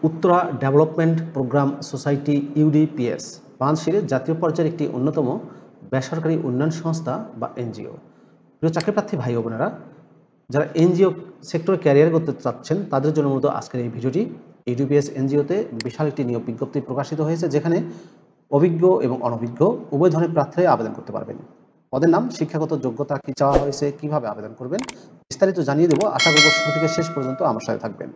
Uttara development programme society UDPS বাংলাদেশের জাতীয় পর্যায়ের একটি অন্যতম বেসরকারি উন্নয়ন সংস্থা বা এনজিও। প্রিয় চাকরিপ্রার্থী ভাই ও বোনেরা, যারা এনজিও সেক্টরে ক্যারিয়ার করতে চাচ্ছেন তাদের জন্য মূলত আজকের এই ভিডিওটি। ইউডিপিএস এনজিওতে বিশাল একটি নিয়োগ বিজ্ঞপ্তি প্রকাশিত হয়েছে, যেখানে অভিজ্ঞ এবং অনভিজ্ঞ উভয় ধরনের প্রার্থীরা আবেদন করতে পারবেন। পদের নাম, শিক্ষাগত যোগ্যতা কি চাওয়া হয়েছে, কিভাবে আবেদন করবেন, বিস্তারিত জানিয়ে দেবো। আশা করব শুরু থেকে শেষ পর্যন্ত আমার সাথে থাকবেন।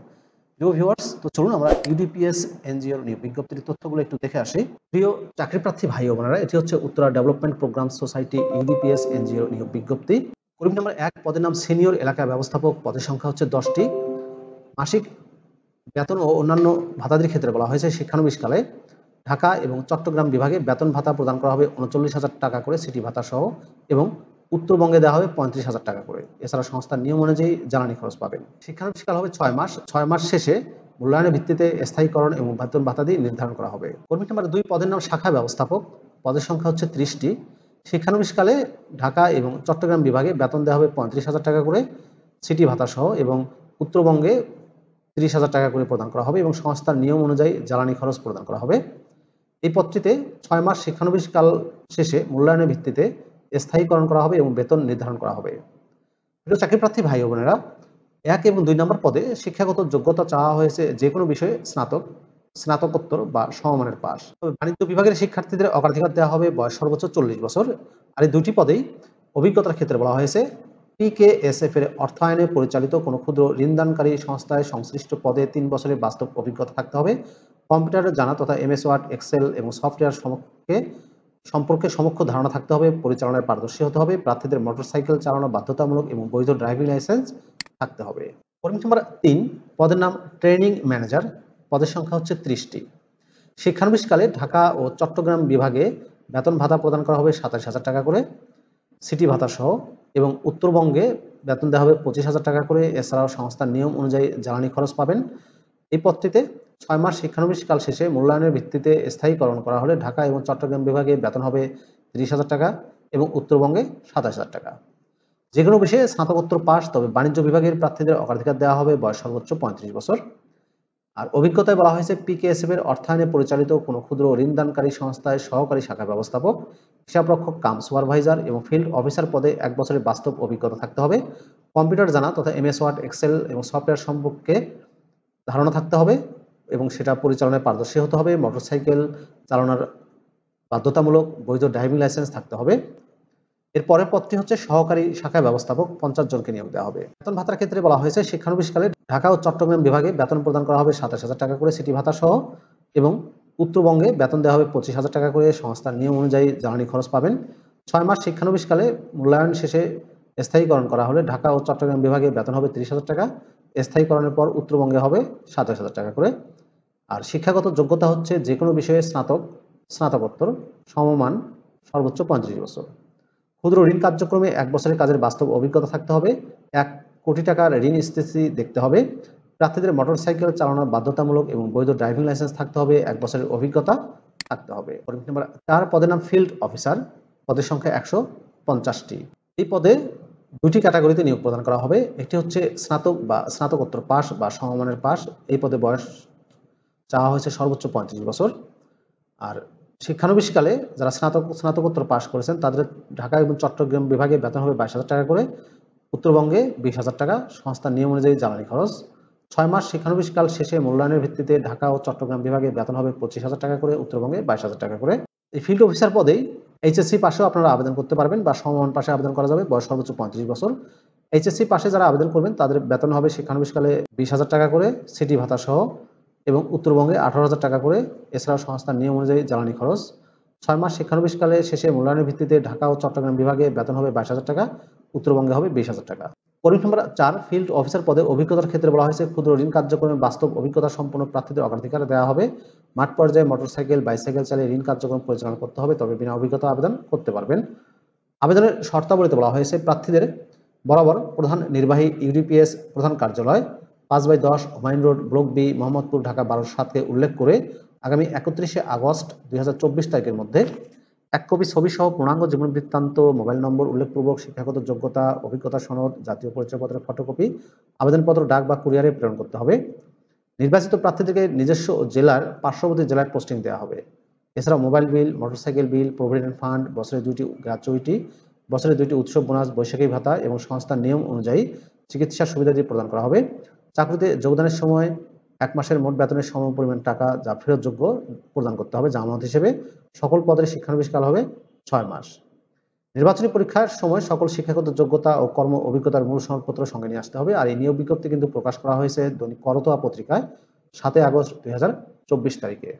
প্রিয় ভিউয়ার্স, তো চলুন আমরা ইউডিপিএস এনজিওর নিয়োগ বিজ্ঞপ্তির তথ্যগুলো একটু দেখে আসি। প্রিয় চাকরিপ্রার্থী ভাই ও বোনেরা, এটি হচ্ছে Uttara development programme society UDPS এনজিওর নিয়োগ বিজ্ঞপ্তি। কর্মী নম্বর 1, পদের নাম সিনিয়র এলাকা ব্যবস্থাপক, পদের সংখ্যা হচ্ছে 10টি। মাসিক বেতন ও অন্যান্য ভাতাদির ক্ষেত্রে বলা হয়েছে শিক্ষানবিশকালে ঢাকা এবং চট্টগ্রাম বিভাগে বেতন ভাতা প্রদান করা হবে 39,000 টাকা করে সিটি ভাতা সহ, এবং উত্তরবঙ্গে দেওয়া হবে 35,000 টাকা করে। এছাড়া সংস্থার নিয়ম অনুযায়ী জ্বালানি খরচ পাবেন। শিক্ষানবিশকাল হবে 6 মাস। 6 মাস শেষে মূল্যায়নের ভিত্তিতে স্থায়ীকরণ এবং বেতন ভাতাদি নির্ধারণ করা হবে। কর্মী নম্বর 2, পদের নাম শাখা ব্যবস্থাপক, পদের সংখ্যা হচ্ছে 30টি। শিক্ষানবিশকালে ঢাকা এবং চট্টগ্রাম বিভাগে বেতন দেওয়া হবে 35,000 টাকা করে সিটি ভাতা সহ, এবং উত্তরবঙ্গে 30,000 টাকা করে প্রদান করা হবে, এবং সংস্থার নিয়ম অনুযায়ী জ্বালানি খরচ প্রদান করা হবে। এই পদটিতে 6 মাস শিক্ষানবিশকাল শেষে মূল্যায়নের ভিত্তিতে স্থায়ীকরণ করা হবে এবং বেতন নির্ধারণ করা হবে। প্রিয় চাকরিপ্রার্থী ভাই ও বোনেরা, 1 এবং 2 নম্বর পদে শিক্ষাগত যোগ্যতা চাওয়া হয়েছে যে কোনো বিষয়ে স্নাতক, স্নাতকোত্তর বা সমমানের পাস। তবে বাণিজ্য বিভাগের শিক্ষার্থীদের অগ্রাধিকার দেওয়া হবে বয়স সর্বোচ্চ 40 বছর। আর এই দুটি পদেই অভিজ্ঞতার ক্ষেত্রে বলা হয়েছে পিকেএসএফ এর অর্থায়নে পরিচালিত কোনো ক্ষুদ্র ঋণদানকারী সংস্থায় সংশ্লিষ্ট পদে 3 বছরের বাস্তব অভিজ্ঞতা থাকতে হবে। কম্পিউটারের জানা তথা এমএস ওয়ার্ড, এক্সেল এবং সফটওয়্যার সম্পর্কে সমক্ষ ধারণা থাকতে হবে। পরিচালনায় পারদর্শী হতে হবে। প্রার্থীদের মোটরসাইকেল চালানো বাধ্যতামূলক এবং বৈধ ড্রাইভিং লাইসেন্স থাকতে হবে। কর্মী নম্বর 3, পদের নাম ট্রেনিং ম্যানেজার, পদের সংখ্যা হচ্ছে 30টি। শিক্ষানবিশকালে ঢাকা ও চট্টগ্রাম বিভাগে বেতন ভাতা প্রদান করা হবে 27,000 টাকা করে সিটি ভাতা সহ, এবং উত্তরবঙ্গে বেতন দেওয়া হবে 25,000 টাকা করে। এছাড়াও সংস্থার নিয়ম অনুযায়ী জ্বালানি খরচ পাবেন। এই পদটিতে 6 মাস শিক্ষানবিশকাল শেষে মূল্যায়নের ভিত্তিতে স্থায়ীকরণ করা হলে ঢাকা এবং চট্টগ্রাম বিভাগে বেতন হবে 30,000 টাকা এবং উত্তরবঙ্গে 27,000 টাকা। যে কোনো বিষয়ে স্নাতকোত্তর পাস। তবে বাণিজ্য বিভাগের প্রার্থীদের অগ্রাধিকার দেওয়া হবে বয়স সর্বোচ্চ 35 বছর। আর অভিজ্ঞতায় বলা হয়েছে পিকেএসএফ এর অর্থায়নে পরিচালিত কোনো ক্ষুদ্র ঋণদানকারী সংস্থায় সহকারী শাখা ব্যবস্থাপক, হিসাবরক্ষক কাম সুপারভাইজার এবং ফিল্ড অফিসার পদে 1 বছরের বাস্তব অভিজ্ঞতা থাকতে হবে। কম্পিউটার জানা তথা এমএস ওয়ার্ড, এক্সেল এবং সফটওয়্যার সম্পর্কে ধারণা থাকতে হবে এবং সেটা পরিচালনায় পারদর্শী হতে হবে। মোটরসাইকেল চালানোর বাধ্যতামূলক বৈধ ড্রাইভিং লাইসেন্স থাকতে হবে। এর পরের পদটি হচ্ছে সহকারী শাখা ব্যবস্থাপক, 50 জনকে নিয়োগ দেওয়া হবে। বেতন ভাতার ক্ষেত্রে বলা হয়েছে শিক্ষানবিশকালে ঢাকা ও চট্টগ্রাম বিভাগে বেতন প্রদান করা হবে 27,000 টাকা করে সিটি ভাতা সহ, এবং উত্তরবঙ্গে বেতন দেওয়া হবে 25,000 টাকা করে। সংস্থার নিয়ম অনুযায়ী জ্বালানি খরচ পাবেন। 6 মাস শিক্ষানবিশকালে মূল্যায়ন শেষে স্থায়ীকরণ করা হলে ঢাকা ও চট্টগ্রাম বিভাগে বেতন হবে 30,000 টাকা। স্থায়ীকরণের পর উত্তরবঙ্গে হবে 27,000 টাকা করে। আর শিক্ষাগত যোগ্যতা হচ্ছে যে কোনো বিষয়ে স্নাতক, স্নাতকোত্তর সমমান, সর্বোচ্চ 35 বছর। ক্ষুদ্র ঋণ কার্যক্রমে 1 বছরের কাজের বাস্তব অভিজ্ঞতা থাকতে হবে। 1 কোটি টাকার ঋণ স্থিতি দেখতে হবে। প্রার্থীদের মোটরসাইকেল চালানোর বাধ্যতামূলক এবং বৈধ ড্রাইভিং লাইসেন্স থাকতে হবে। 1 বছরের অভিজ্ঞতা থাকতে হবে। কর্মী নম্বর 4, পদের নাম ফিল্ড অফিসার, পদের সংখ্যা 150টি। এই পদে 2টি ক্যাটাগরিতে নিয়োগ প্রদান করা হবে। একটি হচ্ছে স্নাতক বা স্নাতকোত্তর পাস বা সমমানের পাস। এই পদে বয়স চাওয়া হয়েছে সর্বোচ্চ 35 বছর। আর শিক্ষানবিশকালে যারা স্নাতকোত্তর পাস করেছেন তাদের ঢাকা এবং চট্টগ্রাম বিভাগে বেতন হবে 22,000 টাকা করে, উত্তরবঙ্গে 20,000 টাকা। সংস্থার নিয়ম অনুযায়ী জ্বালানি খরচ। 6 মাস শিক্ষানবিশকাল শেষে মূল্যায়নের ভিত্তিতে ঢাকা ও চট্টগ্রাম বিভাগে বেতন হবে 25,000 টাকা করে, উত্তরবঙ্গে 22,000 টাকা করে। এই ফিল্ড অফিসার পদেই এইচএসসি পাশেও আপনারা আবেদন করতে পারবেন বা সমমান পাশে আবেদন করা যাবে। বয়স সর্বোচ্চ 35 বছর। এইচএসসি পাশে যারা আবেদন করবেন তাদের বেতন হবে শিক্ষানবিশকালে 20,000 টাকা করে সিটি ভাতা সহ, এবং উত্তরবঙ্গে 18,000 টাকা করে। এছাড়াও সংস্থার নিয়ম অনুযায়ী জ্বালানি খরচ। 6 মাস শিক্ষানবিশকালে শেষে মূল্যায়নের ভিত্তিতে ঢাকা ও চট্টগ্রাম বিভাগে বেতন হবে 22,000 টাকা, উত্তরবঙ্গে হবে 20,000 টাকা। কর্মী নম্বর 4, ফিল্ড অফিসার পদে অভিজ্ঞতার ক্ষেত্রে বলা হয়েছে ক্ষুদ্র ঋণ কার্যক্রমে বাস্তব অভিজ্ঞতা সম্পন্ন প্রার্থীদের অগ্রাধিকার দেওয়া হবে। মাঠ পর্যায়ে মোটরসাইকেল, বাইসাইকেল চালিয়ে ঋণ কার্যক্রম পরিচালনা করতে হবে, তবে বিনা অভিজ্ঞতা আবেদন করতে পারবেন। আবেদনের শর্তাবলীতে বলা হয়েছে প্রার্থীদের বরাবর প্রধান নির্বাহী ইউডিপিএস প্রধান কার্যালয় 5/10 Humayun road, block B, Mohammadpur, Dhaka 1207-কে উল্লেখ করে আগামী 31শে আগস্ট 2024 তারিখের মধ্যে 1 কপি ছবি সহ পূর্ণাঙ্গ জীবন বৃত্তান্ত, মোবাইল নম্বর উল্লেখপূর্বক শিক্ষাগত যোগ্যতা, অভিজ্ঞতা সনদ, জাতীয় পরিচয়পত্রের ফটোকপি, আবেদনপত্র ডাক বা কুরিয়ারে প্রেরণ করতে হবে। নির্বাচিত প্রার্থীদেরকে নিজস্ব জেলার পার্শ্ববর্তী জেলায় পোস্টিং দেওয়া হবে। এছাড়া মোবাইল বিল, মোটরসাইকেল বিল, প্রভিডেন্ট ফান্ড, বছরে 2টি গ্র্যাচুইটি, বছরে 2টি উৎসব বোনাস, বৈশাখী ভাতা এবং সংস্থার নিয়ম অনুযায়ী চিকিৎসা সুবিধাদি প্রদান করা হবে। চাকরিতে যোগদানের সময় 1 মাসের মোট বেতনের সমপরিমাণ টাকা যা ফেরতযোগ্য প্রদান করতে হবে জামানত হিসেবে। সকল পদের শিক্ষানবিশকাল হবে 6 মাস। নির্বাচনী পরীক্ষার সময় সকল শিক্ষাগত যোগ্যতা ও কর্ম অভিজ্ঞতার মূল সনদপত্র সঙ্গে নিয়ে আসতে হবে। আর এই নিয়োগ বিজ্ঞপ্তি কিন্তু প্রকাশ করা হয়েছে দৈনিক করতোয়া পত্রিকায় 7 আগস্ট 2024 তারিখে।